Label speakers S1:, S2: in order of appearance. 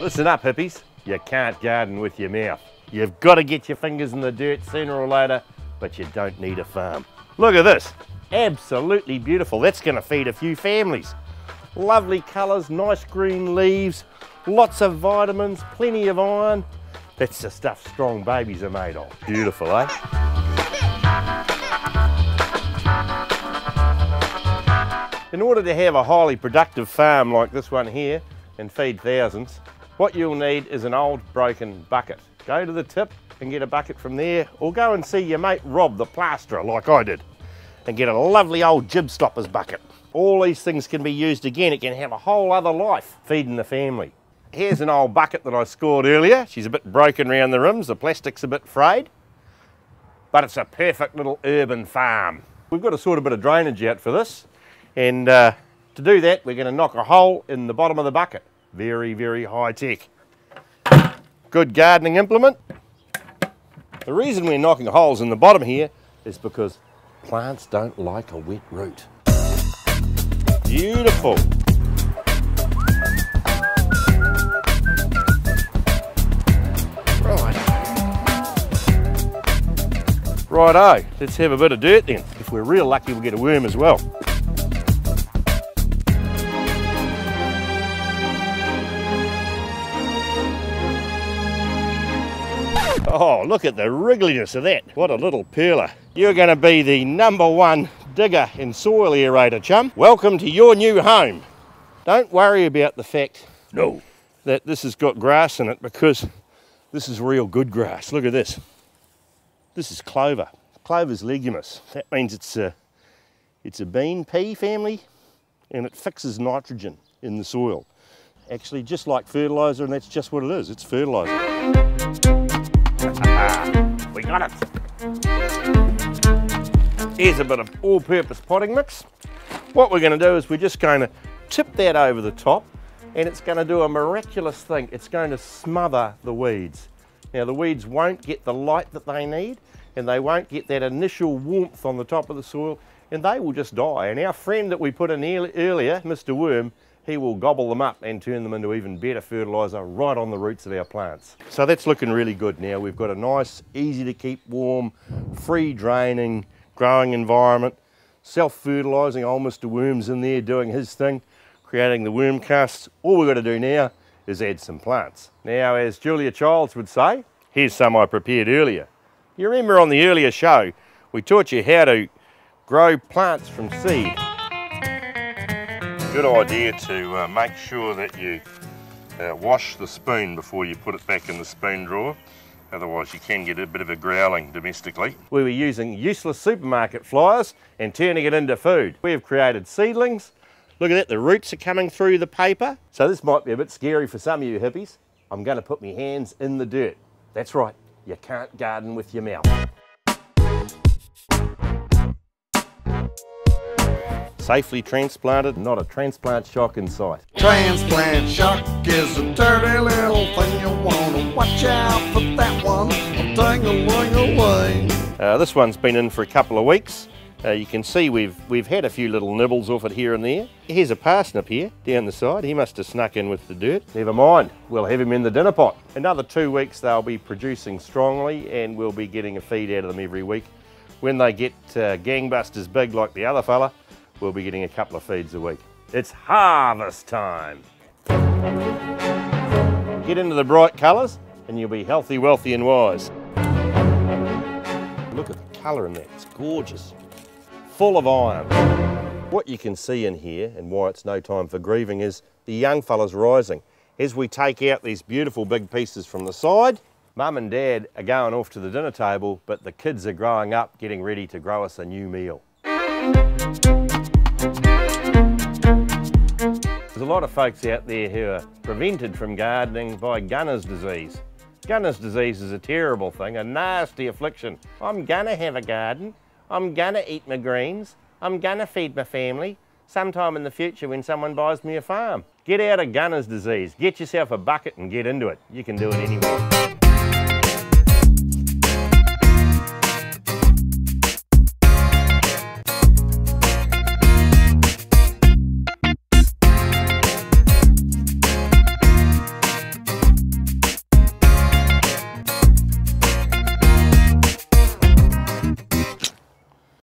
S1: Listen up, hippies. You can't garden with your mouth. You've got to get your fingers in the dirt sooner or later, but you don't need a farm. Look at this. Absolutely beautiful. That's going to feed a few families. Lovely colours, nice green leaves, lots of vitamins, plenty of iron. That's the stuff strong babies are made of. Beautiful, eh? In order to have a highly productive farm like this one here and feed thousands, what you'll need is an old broken bucket. Go to the tip and get a bucket from there, or go and see your mate Rob the plasterer like I did and get a lovely old jib stoppers bucket. All these things can be used again. It can have a whole other life feeding the family. Here's an old bucket that I scored earlier. She's a bit broken around the rims, the plastic's a bit frayed, but it's a perfect little urban farm. We've got to sort a bit of drainage out for this, and to do that we're going to knock a hole in the bottom of the bucket. Very, very high tech. Good gardening implement. The reason we're knocking holes in the bottom here is because plants don't like a wet root. Beautiful. Right. Righto, let's have a bit of dirt then. If we're real lucky, we'll get a worm as well. Oh, look at the wriggliness of that. What a little peeler. You're going to be the #1 digger and soil aerator, chum. Welcome to your new home. Don't worry about the fact that this has got grass in it, because this is real good grass. Look at this. This is clover. Clover's leguminous. That means it's a bean pea family, and it fixes nitrogen in the soil. Actually, just like fertiliser, and that's just what it is. It's fertiliser. We got it. Here's a bit of all-purpose potting mix. What we're going to do is we're just going to tip that over the top, and it's going to do a miraculous thing. It's going to smother the weeds. Now the weeds won't get the light that they need, and they won't get that initial warmth on the top of the soil, and they will just die. And our friend that we put in earlier, Mr. Worm, he will gobble them up and turn them into even better fertiliser right on the roots of our plants. So that's looking really good now. We've got a nice, easy to keep warm, free draining, growing environment, self-fertilising. Old Mr. Worm's in there doing his thing, creating the worm casts. All we've got to do now is add some plants. Now, as Julia Childs would say, here's some I prepared earlier. You remember on the earlier show, we taught you how to grow plants from seed. Good idea to make sure that you wash the spoon before you put it back in the spoon drawer. Otherwise you can get a bit of a growling domestically. We were using useless supermarket flyers and turning it into food. We have created seedlings. Look at that, the roots are coming through the paper. So this might be a bit scary for some of you hippies. I'm going to put my hands in the dirt. That's right, you can't garden with your mouth. Safely transplanted, not a transplant shock in sight.
S2: Transplant shock is a dirty little thing. You want to watch out for that one. I'm tangling away.
S1: This one's been in for a couple of weeks. You can see we've had a few little nibbles off it here and there. Here's a parsnip here down the side. He must have snuck in with the dirt. Never mind, we'll have him in the dinner pot. Another 2 weeks they'll be producing strongly, and we'll be getting a feed out of them every week. When they get gangbusters big like the other fella, we'll be getting a couple of feeds a week. It's harvest time. Get into the bright colours and you'll be healthy, wealthy and wise. Look at the colour in that, it's gorgeous. Full of iron. What you can see in here, and why it's no time for grieving, is the young fellas rising. As we take out these beautiful big pieces from the side, Mum and Dad are going off to the dinner table, but the kids are growing up, getting ready to grow us a new meal. There's a lot of folks out there who are prevented from gardening by gunner's disease. Gunner's disease is a terrible thing, a nasty affliction. I'm gonna have a garden, I'm gonna eat my greens, I'm gonna feed my family sometime in the future when someone buys me a farm. Get out of gunner's disease, get yourself a bucket and get into it. You can do it anywhere.